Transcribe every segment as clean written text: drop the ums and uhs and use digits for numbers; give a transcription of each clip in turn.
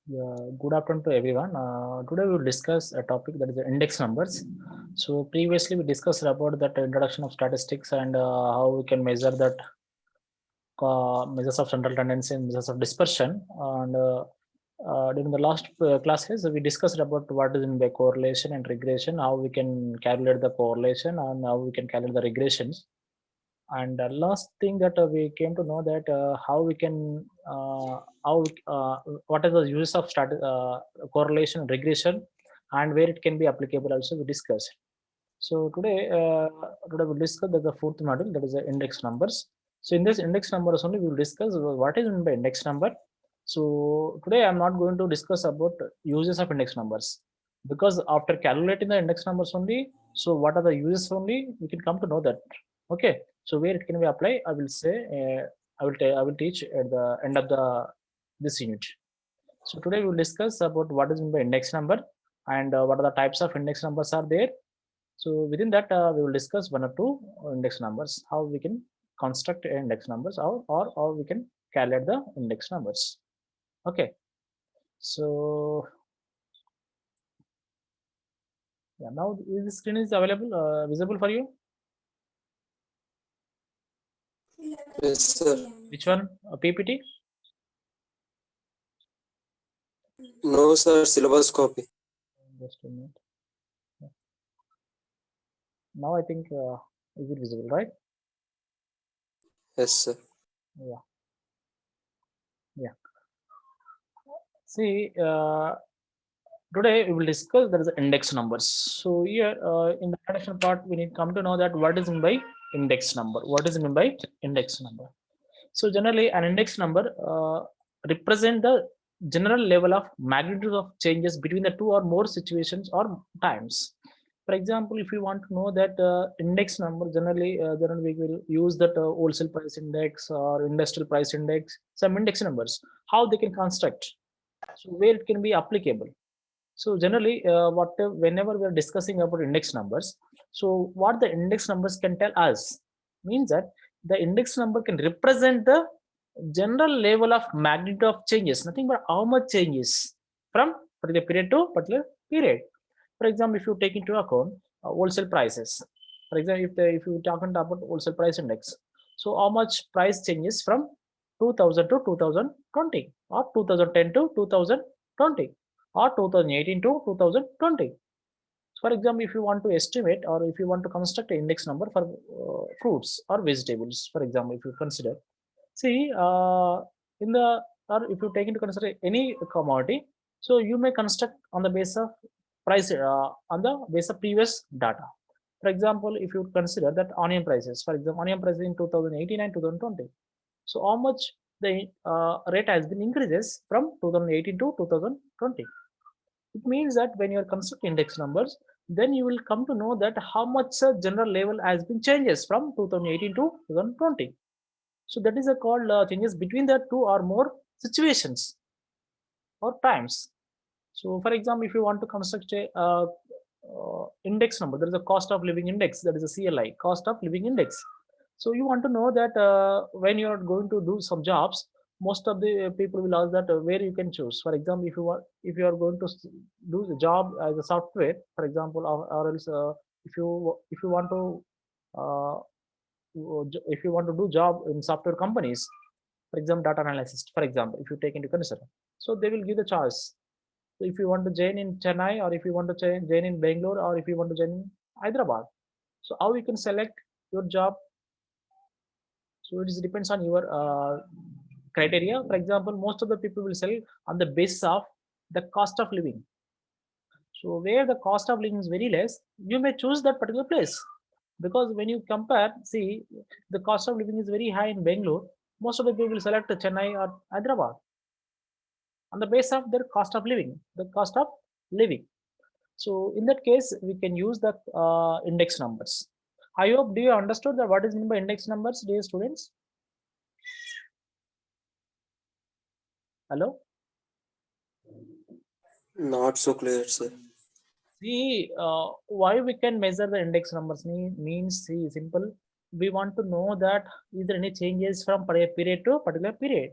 Yeah, good afternoon to everyone. Today we will discuss a topic that is the index numbers. So previously we discussed about that introduction of statistics and how we can measure that measures of central tendency and measures of dispersion. And during the last classes we discussed about what is in by correlation and regression, how we can calculate the correlation and how we can calculate the regressions. And last thing that we came to know that how we can what are the uses of correlation regression and where it can be applicable also we discussed. So today we'll discuss the fourth module, that is the index numbers. So in this index numbers only we will discuss what is meant by index number. So today I'm not going to discuss about uses of index numbers, because after calculating the index numbers only, so what are the uses only we can come to know that. Okay, so where it can be applied, I will say I will teach at the end of the this unit. So today we will discuss about what is meant by index number and what are the types of index numbers are there. So within that, we will discuss one or two index numbers, how we can construct index numbers, or we can calculate the index numbers. Okay. So yeah, now the screen is available, visible for you. Yes, sir. Which one? PPT? No, sir. Syllabus copy. Just a minute. Now I think is it visible, right? Yes, sir. Yeah. Yeah. See, today we will discuss there is index numbers. So here in the introduction part, we need come to know that what is meant by index number. What is meant by index number? So generally, an index number represent the general level of magnitude of changes between the two or more situations or times. For example, if you want to know that index number, generally we will use that wholesale price index or industrial price index, some index numbers, how they can construct, so where it can be applicable. So generally, whenever we are discussing about index numbers, so what the index numbers can tell us means that the index number can represent the general level of magnitude of changes, nothing but how much changes from particular period to particular period. For example, if you take into account wholesale prices, for example, if you talk about wholesale price index, so how much price changes from 2000 to 2020 or 2010 to 2020 or 2018 to 2020. For example, if you want to estimate or if you want to construct an index number for fruits or vegetables, for example, if you consider, see, in the or if you take into consider any commodity, so you may construct on the basis of price on the basis of previous data. For example, if you consider that onion prices, for example, onion prices in 2018 and 2020, so how much the rate has been increases from 2018 to 2020. It means that when you are constructing index numbers, then you will come to know that how much general level has been changes from 2018 to 2020. So that is a called changes between the two or more situations or times. So for example, if you want to construct a index number, there is a cost of living index, that is a CLI, cost of living index. So you want to know that when you are going to do some jobs, most of the people will ask that where you can choose. For example, if you are going to do the job as a software, for example, or else if you want to uh, if you want to do job in software companies, for example, data analysis, for example, if you take into consideration, so they will give the choice. So if you want to join in Chennai, or if you want to join in Bangalore, or if you want to join in Hyderabad, so how you can select your job? So it is depends on your criteria. For example, most of the people will sell on the basis of the cost of living. So where the cost of living is very less, you may choose that particular place. Because when you compare, see, the cost of living is very high in Bangalore. Most of the people will select Chennai or Hyderabad on the basis of their cost of living, the cost of living. So in that case, we can use the index numbers. I hope do you understood that what is meant by index numbers, dear students? Hello. Not so clear, sir. See, why we can measure the index numbers means, see, simple. We want to know that is there any changes from period to particular period.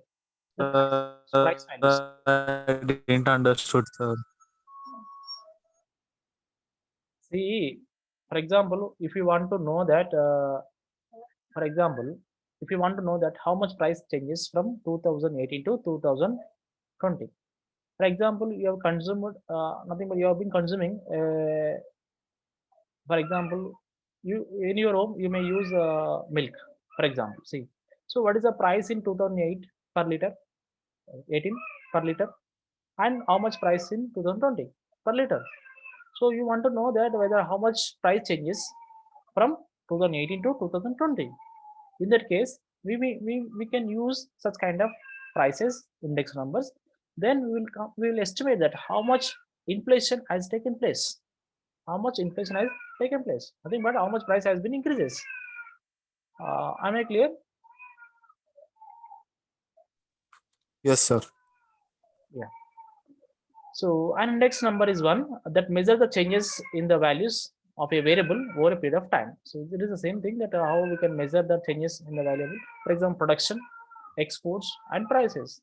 Price values. I didn't understood, sir. See, for example, if you want to know that, for example, if you want to know that how much price changes from 2018 to 2020. For example, you have consumed nothing but you have been consuming. For example, you in your home you may use milk. For example, see. So, what is the price in 2008 per liter? 18 per liter, and how much price in 2020 per liter? So you want to know that whether how much price changes from 2018 to 2020. In that case, we can use such kind of prices index numbers. Then we will estimate that how much inflation has taken place. How much inflation has taken place? Nothing but how much price has been increases. Am I clear? Yes, sir. Yeah. So an index number is one that measures the changes in the values of a variable over a period of time. So it is the same thing that how we can measure the changes in the variable. For example, production, exports, and prices.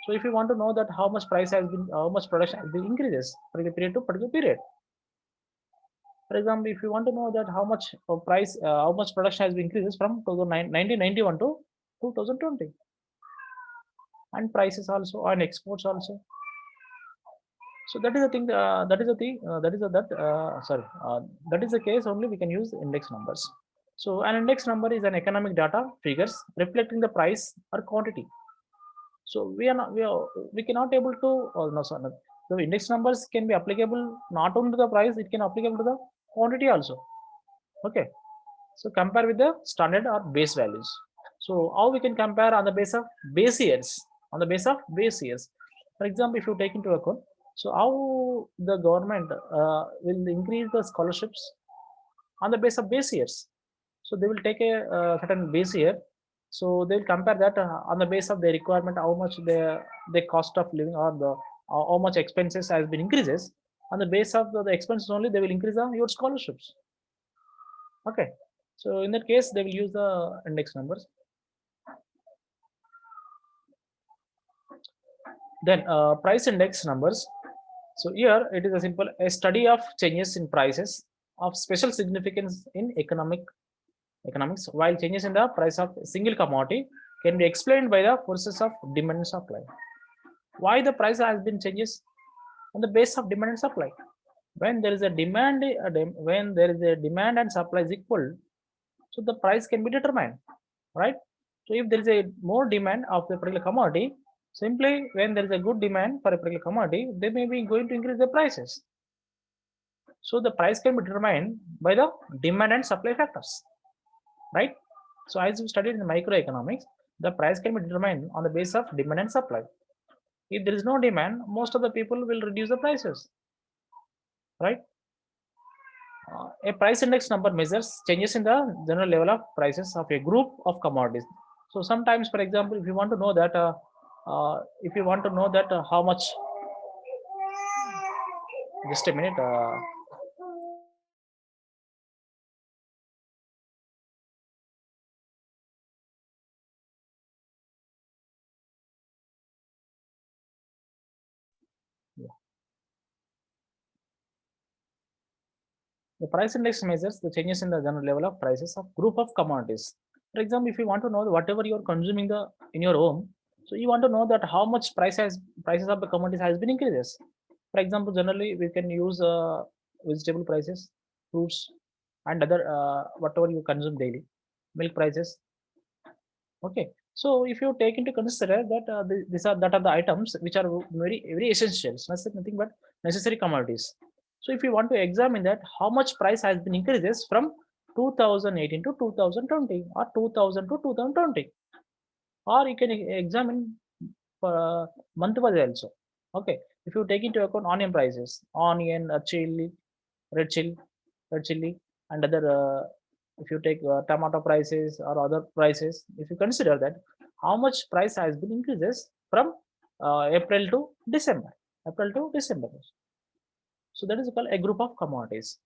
So if you want to know that how much price has been, how much production has been increases from a period to particular period. For example, if you want to know that how much price, how much production has been increases from 1991 to 2020, and prices also, and exports also. So that is the thing. That is the thing. That is the, that. Sorry. That is the case. Only we can use index numbers. So an index number is an economic data figures reflecting the price or quantity. So we cannot able to. Oh, no, sorry. The index numbers can be applicable not only to the price. It can applicable to the quantity also. Okay. So compare with the standard or base values. So how we can compare on the base of base years? On the base of base years. For example, if you take into account, so how the government will increase the scholarships on the base of base years. So they will take a certain base year. So they will compare that on the base of the requirement, how much the cost of living or the how much expenses has been increases. On the base of the expenses only, they will increase your scholarships. Okay. So in that case, they will use the index numbers. Then price index numbers. So here it is a simple a study of changes in prices of special significance in economics, while changes in the price of a single commodity can be explained by the forces of demand and supply. Why the price has been changes on the base of demand and supply? When there is a demand, when there is a demand and supply is equal, so the price can be determined, right? So if there is a more demand of the particular commodity, simply when there is a good demand for a particular commodity, they may be going to increase the prices. So the price can be determined by the demand and supply factors, right? So as we studied in microeconomics, the price can be determined on the basis of demand and supply. If there is no demand, most of the people will reduce the prices, right? A price index number measures changes in the general level of prices of a group of commodities. So sometimes, for example, if you want to know that, how much, just a minute. Yeah. The price index measures the changes in the general level of prices of group of commodities. For example, if you want to know whatever you are consuming the in your home, so you want to know that how much prices of the commodities has been increases. For example, generally we can use vegetable prices, fruits, and other whatever you consume daily, milk prices. Okay, so if you take into consider that these are that are the items which are very essential, nothing but necessary commodities. So if you want to examine that how much price has been increases from 2018 to 2020 or 2000 to 2020, or you can examine month wise also. Okay, if you take into account onion prices, onion, chili, red chili, red chili, and other. If you take tomato prices or other prices, if you consider that how much price has been increases from April to December, April to December. So that is called a group of commodities.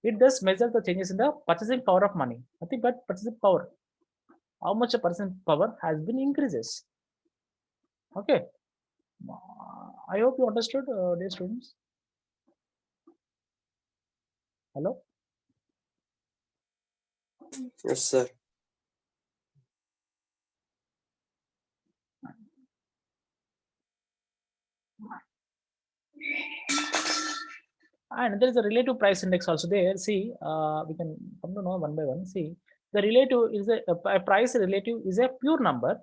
It does measure the changes in the purchasing power of money. Nothing but purchasing power. How much a purchasing power has been increases. Okay. I hope you understood, dear students. Hello. Yes, sir. And there is a relative price index also there. See, we can come to know one by one. See, the relative is a price relative is a pure number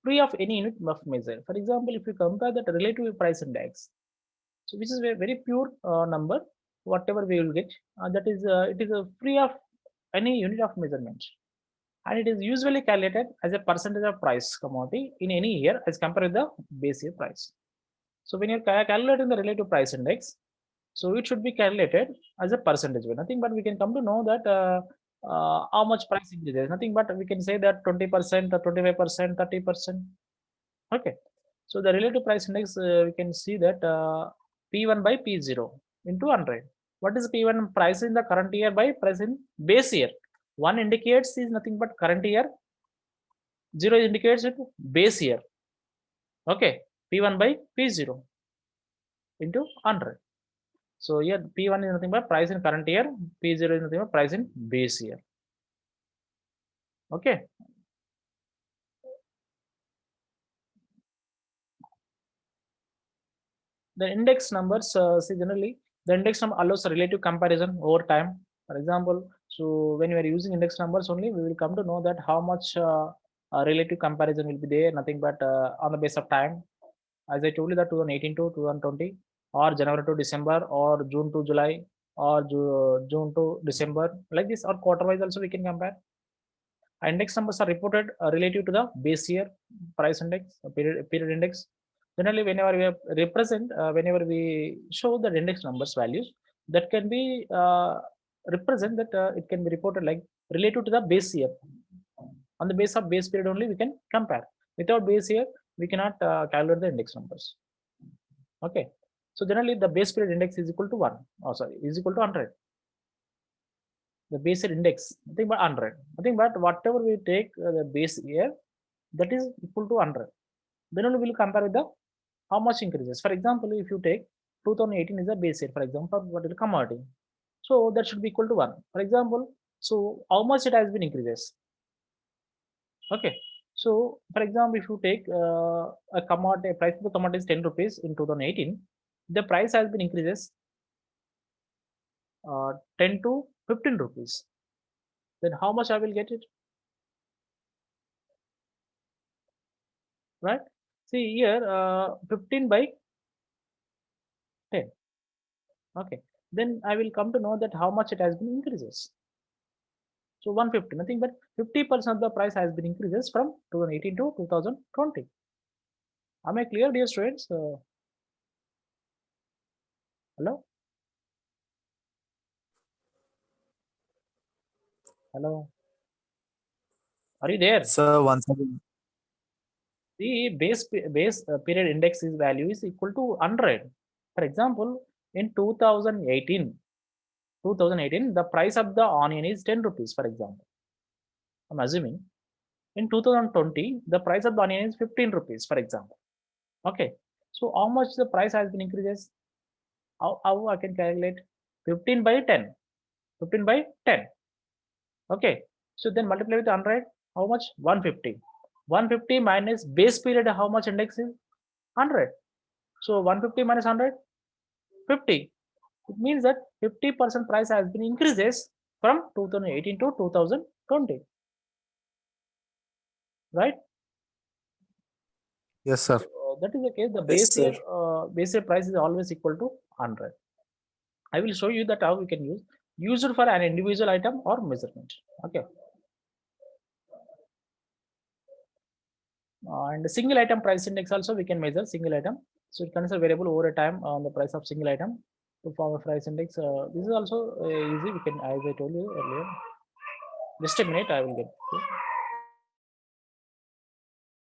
free of any unit of measure. For example, if you compare that relative price index, so which is a very pure number, whatever we will get, that is it is free of any unit of measurement, and it is usually calculated as a percentage of price commodity in any year as compared with the base year price. So when you're calculating the relative price index, so it should be calculated as a percentage. Nothing but we can come to know that how much price increases. Nothing but we can say that 20% or 25%, 30%. Okay. So the relative price index, we can see that P1 by P0 into 100. What is P1 price in the current year by price in base year? 1 indicates is nothing but current year. 0 indicates it base year. Okay. P1 by P0 into 100. So here P1 is nothing but price in current year, P0 is nothing but price in base year. Okay. The index numbers, see generally the index number allows a relative comparison over time. For example, so when you are using index numbers only, we will come to know that how much relative comparison will be there, nothing but on the base of time. As I told you that 2018 to 2020, or January to December, or June to July, or June to December, like this, or quarter wise also we can compare. Index numbers are reported relative to the base year price index, period index. Generally, whenever we represent, whenever we show the index numbers values, that can be represent that it can be reported like relative to the base year. On the base of base period only, we can compare. Without base year, we cannot calculate the index numbers. Okay. So generally, the base period index is equal to 1. Oh, sorry, is equal to 100. The base year index, nothing but 100. Nothing but whatever we take the base year, that is equal to 100. Then only we will compare with the how much increases. For example, if you take 2018 is a base year, for example, what is the commodity? So that should be equal to 1. For example, so how much it has been increases? Okay. So for example, if you take a commodity, price of the commodity is 10 rupees in 2018, the price has been increases 10 to 15 rupees. Then how much I will get it? Right? See here, 15 by 10. Okay. Then I will come to know that how much it has been increases. So 150, nothing but 50% of the price has been increases from 2018 to 2020. Am I clear, dear students? Hello? Hello? Are you there? Sir, once again. The base period index is value is equal to 100. For example, in 2018, the price of the onion is 10 rupees, for example. I'm assuming in 2020, the price of the onion is 15 rupees, for example. Okay. So how much the price has been increases? How I can calculate 15 by 10. 15 by 10. Okay. So then multiply with 100. How much? 150. 150 minus base period. How much index is? 100. So 150 minus 100, 50. It means that 50% price has been increases from 2018 to 2020. Right? Yes, sir. That is the case. The Yes, base year price is always equal to 100. I will show you that how we can use it for an individual item or measurement. Okay. And single item price index also we can measure single item. So it considers a variable over a time on the price of single item to form a price index. This is also easy. We can, as I told you earlier. Just a minute, I will get.